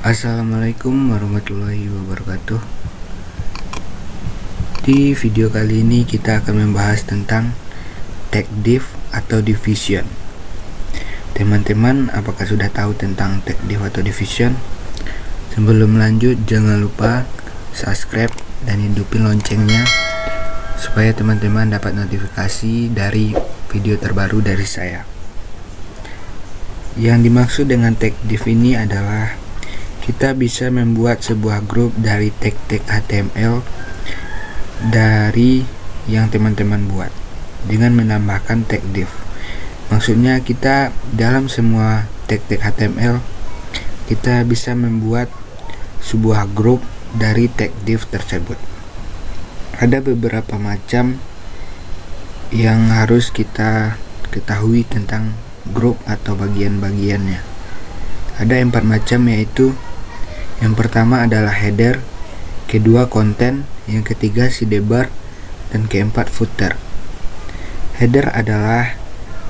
Assalamualaikum warahmatullahi wabarakatuh. Di video kali ini kita akan membahas tentang tag div atau division. Teman-teman, apakah sudah tahu tentang tag div atau division? Sebelum lanjut, jangan lupa subscribe dan hidupin loncengnya supaya teman-teman dapat notifikasi dari video terbaru dari saya. Yang dimaksud dengan tag div ini adalah kita bisa membuat sebuah grup dari tag-tag HTML dari yang teman-teman buat dengan menambahkan tag div. Maksudnya kita dalam semua tag-tag HTML kita bisa membuat sebuah grup dari tag div tersebut. Ada beberapa macam yang harus kita ketahui tentang grup atau bagian-bagiannya. Ada 4 macam, yaitu yang pertama adalah header, kedua konten, yang ketiga sidebar, dan keempat footer. Header adalah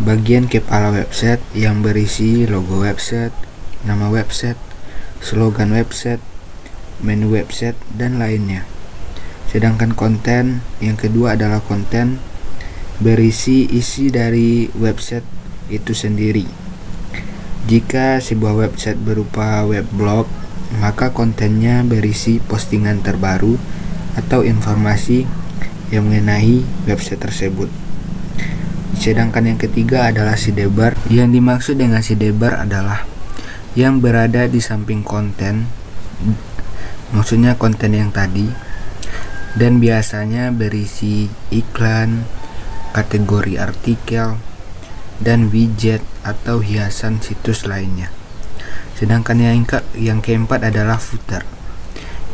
bagian kepala website yang berisi logo website, nama website, slogan website, menu website, dan lainnya. Sedangkan konten yang kedua adalah konten, berisi isi dari website itu sendiri. Jika sebuah website berupa web blog, maka kontennya berisi postingan terbaru atau informasi yang mengenai website tersebut. Sedangkan yang ketiga adalah sidebar. Yang dimaksud dengan sidebar adalah yang berada di samping konten, maksudnya konten yang tadi, dan biasanya berisi iklan, kategori artikel, dan widget atau hiasan situs lainnya. Sedangkan yang keempat adalah footer.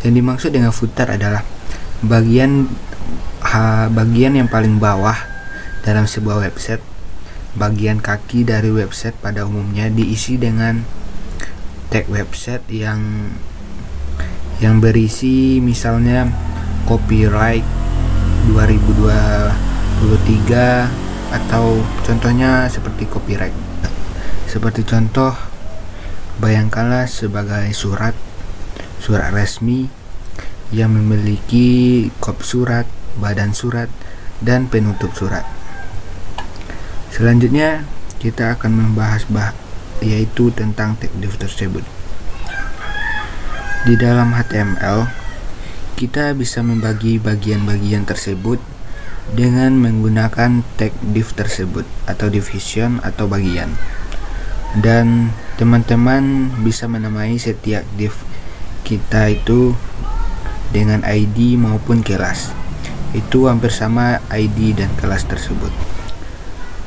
Yang dimaksud dengan footer adalah bagian yang paling bawah dalam sebuah website. Bagian kaki dari website pada umumnya diisi dengan tag website yang berisi misalnya copyright 2023 atau contohnya seperti copyright. Seperti contoh, bayangkanlah sebagai surat resmi yang memiliki kop surat, badan surat, dan penutup surat. Selanjutnya kita akan membahas yaitu tentang tag div tersebut. Di dalam HTML kita bisa membagi bagian-bagian tersebut dengan menggunakan tag div tersebut atau division atau bagian. Dan teman-teman bisa menamai setiap div kita itu dengan ID maupun kelas. Itu hampir sama ID dan kelas tersebut.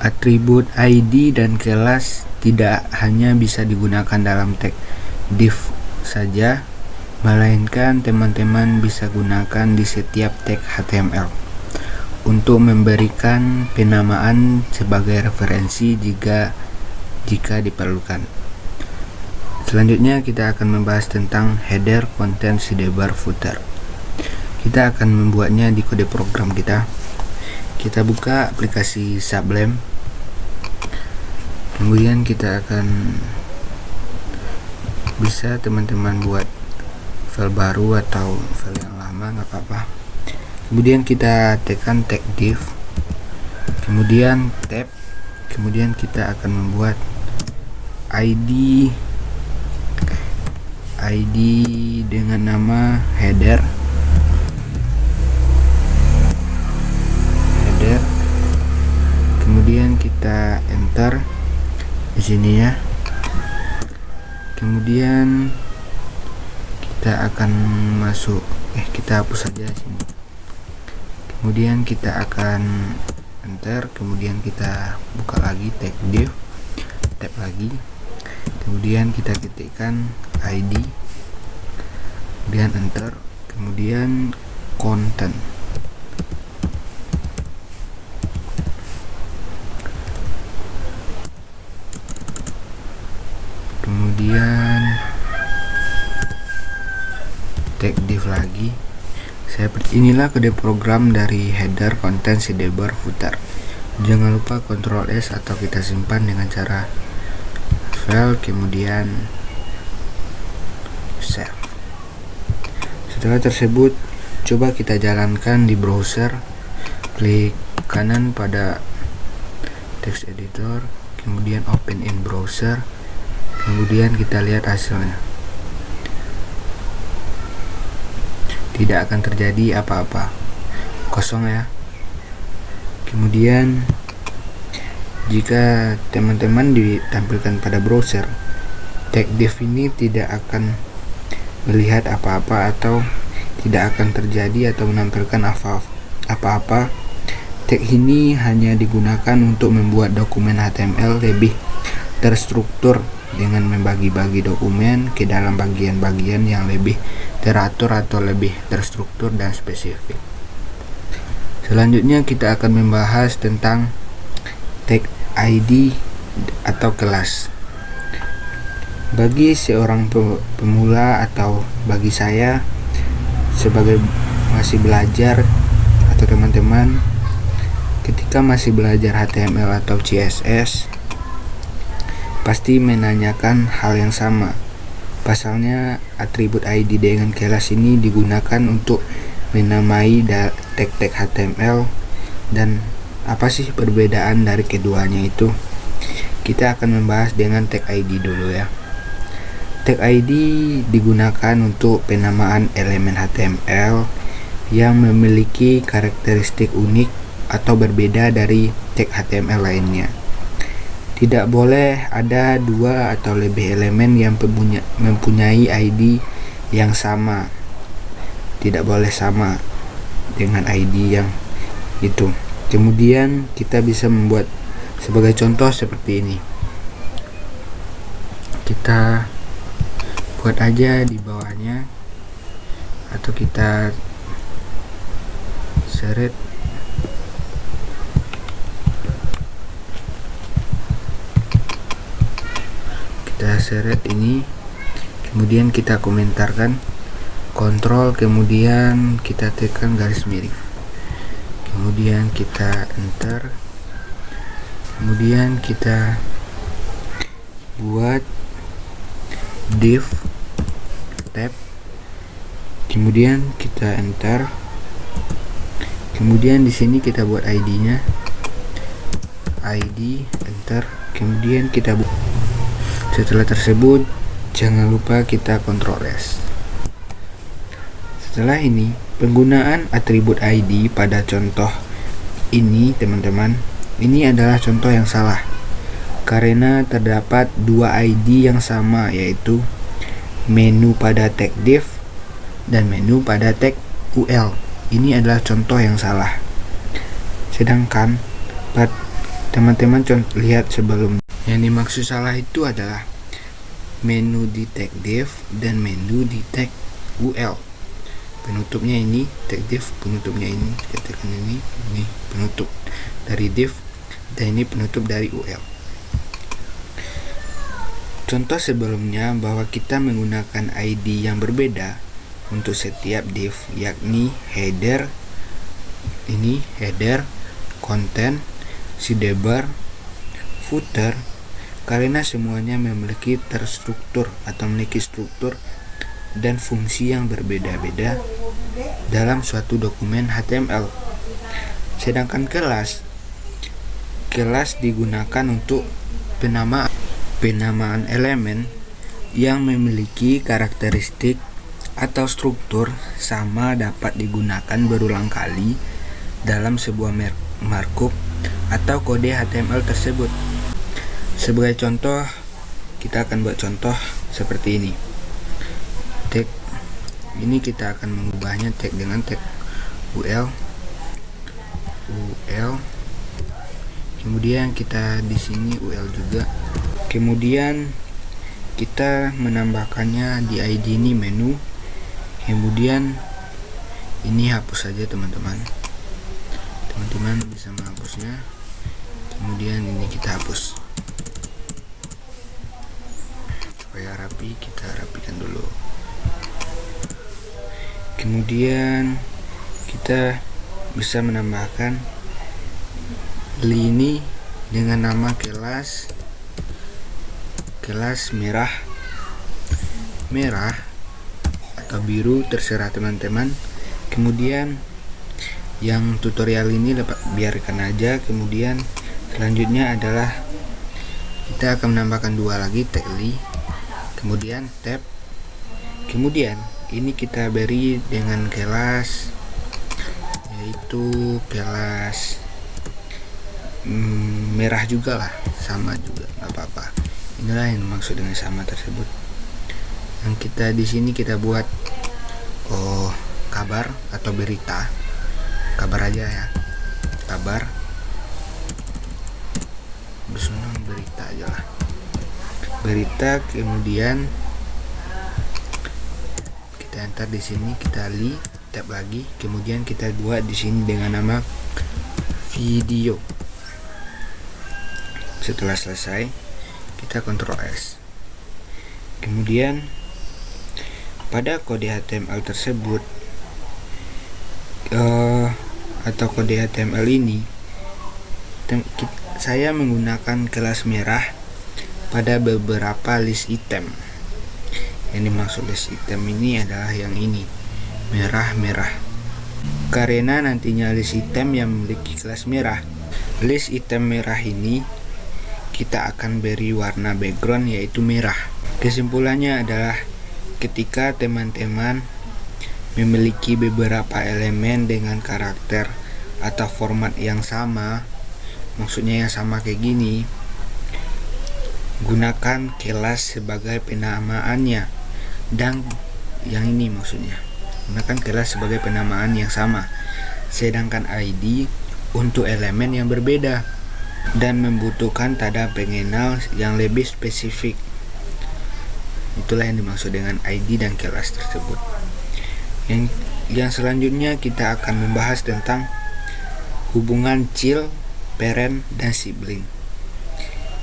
Atribut ID dan kelas tidak hanya bisa digunakan dalam tag div saja, melainkan teman-teman bisa gunakan di setiap tag HTML untuk memberikan penamaan sebagai referensi jika diperlukan. Selanjutnya kita akan membahas tentang header, konten, sidebar, footer. Kita akan membuatnya di kode program kita. Kita buka aplikasi Sublime. Kemudian kita akan bisa teman-teman buat file baru atau file yang lama, nggak apa-apa. Kemudian kita tekan tag div, kemudian tab, kemudian kita akan membuat ID dengan nama header, kemudian kita enter di sini ya. Kemudian kita akan masuk, kita hapus saja sini. Kemudian kita akan enter, kemudian kita buka lagi tag div, tab lagi, kemudian kita ketikkan ID, kemudian enter, kemudian konten, kemudian tag div lagi. Inilah kode program dari header, konten, sidebar, footer. Jangan lupa Ctrl S atau kita simpan dengan cara file, kemudian Setelah tersebut, coba kita jalankan di browser. Klik kanan pada text editor, kemudian open in browser, kemudian kita lihat hasilnya. Tidak akan terjadi apa-apa, kosong ya. Kemudian jika teman-teman ditampilkan pada browser, tag div ini tidak akan melihat apa-apa atau tidak akan terjadi atau menampilkan apa-apa. Tag ini hanya digunakan untuk membuat dokumen HTML lebih terstruktur dengan membagi-bagi dokumen ke dalam bagian-bagian yang lebih teratur atau lebih terstruktur dan spesifik. Selanjutnya kita akan membahas tentang tag ID atau kelas. Bagi seorang pemula atau bagi saya sebagai masih belajar atau teman-teman ketika masih belajar HTML atau CSS pasti menanyakan hal yang sama. Pasalnya atribut ID dengan kelas ini digunakan untuk menamai tag-tag HTML, dan apa sih perbedaan dari keduanya itu? Kita akan membahas dengan tag ID dulu ya. Tag ID digunakan untuk penamaan elemen HTML yang memiliki karakteristik unik atau berbeda dari tag HTML lainnya. Tidak boleh ada dua atau lebih elemen yang mempunyai ID yang sama. Tidak boleh sama dengan ID yang itu. Kemudian kita bisa membuat sebagai contoh seperti ini. Kita buat aja di bawahnya, atau kita seret ini, kemudian kita komentarkan, kontrol, kemudian kita tekan garis miring, kemudian kita enter, kemudian kita buat div tab, kemudian kita enter, kemudian di sini kita buat ID-nya, ID, enter, kemudian kita buat. Setelah tersebut, jangan lupa kita Ctrl S. Setelah ini, penggunaan atribut ID pada contoh ini, teman-teman, ini adalah contoh yang salah karena terdapat dua ID yang sama, yaitu menu pada tag div dan menu pada tag UL. Ini adalah contoh yang salah. Sedangkan teman-teman lihat sebelum, yang dimaksud salah itu adalah menu di tag div dan menu di tag UL. Penutupnya ini tag div, penutupnya ini, katakan ini penutup dari div dan ini penutup dari UL. Contoh sebelumnya bahwa kita menggunakan ID yang berbeda untuk setiap div, yakni header, ini header, konten, sidebar, footer, karena semuanya memiliki terstruktur atau memiliki struktur dan fungsi yang berbeda-beda dalam suatu dokumen HTML. Sedangkan kelas digunakan untuk penamaan elemen yang memiliki karakteristik atau struktur sama, dapat digunakan berulang kali dalam sebuah markup atau kode HTML tersebut. Sebagai contoh, kita akan buat contoh seperti ini. Tag ini kita akan mengubahnya tag dengan tag UL, kemudian kita di sini UL juga. Kemudian kita menambahkannya di ID ini menu. Kemudian ini hapus saja teman-teman. Teman-teman bisa menghapusnya. Kemudian ini kita hapus. Supaya rapi, kita rapikan dulu. Kemudian kita bisa menambahkan ini dengan nama kelas merah atau biru, terserah teman-teman. Kemudian yang tutorial ini biarkan aja. Kemudian selanjutnya adalah kita akan menambahkan 2 lagi tali, kemudian tab. Kemudian ini kita beri dengan kelas, yaitu kelas merah juga lah, sama juga nggak apa-apa. Inilah yang dimaksud dengan sama tersebut. Yang kita di sini kita buat kabar atau berita, kabar aja ya, kabar, bersenang berita aja lah, berita. Kemudian kita enter di sini, kita tab lagi, kemudian kita buat di sini dengan nama video. Setelah selesai, kita Ctrl S. Kemudian pada kode HTML tersebut atau kode HTML ini saya menggunakan kelas merah pada beberapa list item. Yang dimaksud list item ini adalah yang ini, merah-merah, karena nantinya list item yang memiliki kelas merah, list item merah ini kita akan beri warna background yaitu merah. Kesimpulannya adalah ketika teman-teman memiliki beberapa elemen dengan karakter atau format yang sama, maksudnya yang sama kayak gini, gunakan kelas sebagai penamaannya. Dan yang ini maksudnya gunakan kelas sebagai penamaan yang sama, sedangkan ID untuk elemen yang berbeda dan membutuhkan tanda pengenal yang lebih spesifik. Itulah yang dimaksud dengan ID dan kelas tersebut. Yang selanjutnya kita akan membahas tentang hubungan child, parent, dan sibling.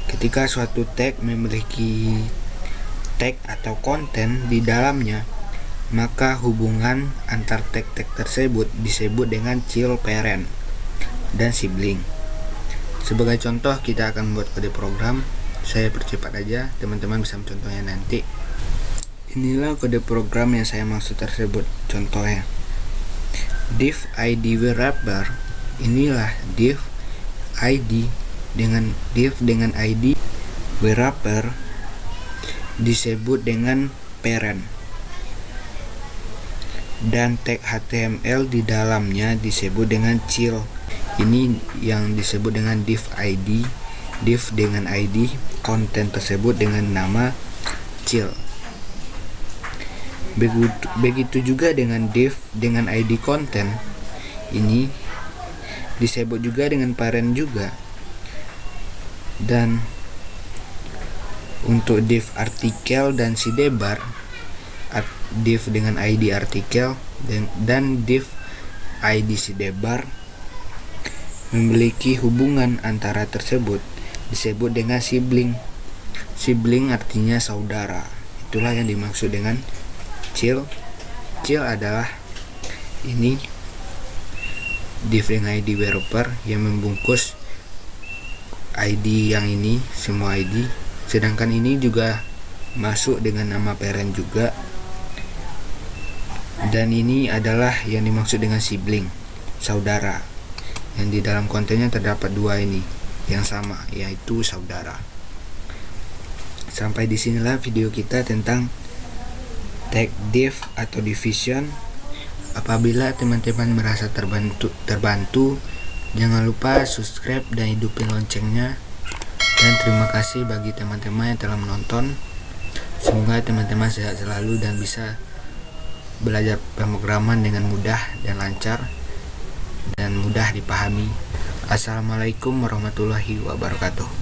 Ketika suatu tag memiliki tag atau konten di dalamnya, maka hubungan antar tag-tag tersebut disebut dengan child, parent, dan sibling. Sebagai contoh, kita akan membuat kode program. Saya percepat aja, teman-teman bisa mencontohnya nanti. Inilah kode program yang saya maksud tersebut. Contohnya, div id wrapper. Inilah div id dengan id wrapper disebut dengan parent, dan tag HTML di dalamnya disebut dengan child. Ini yang disebut dengan div id. Div dengan id konten tersebut dengan nama child. Begitu juga dengan div dengan id konten, ini disebut juga dengan parent juga. Dan untuk div artikel dan sidebar, div dengan id artikel dan div id sidebar memiliki hubungan antara tersebut disebut dengan sibling. Sibling artinya saudara. Itulah yang dimaksud dengan child. Child adalah ini div dengan id wrapper yang membungkus ID yang ini, semua ID. Sedangkan ini juga masuk dengan nama parent juga. Dan ini adalah yang dimaksud dengan sibling, saudara. Yang di dalam kontennya terdapat 2 ini yang sama, yaitu saudara. Sampai disinilah video kita tentang tag div atau division. Apabila teman-teman merasa terbantu, jangan lupa subscribe dan hidupin loncengnya. Dan terima kasih bagi teman-teman yang telah menonton. Semoga teman-teman sehat selalu dan bisa belajar pemrograman dengan mudah dan lancar dan mudah dipahami. Assalamualaikum warahmatullahi wabarakatuh.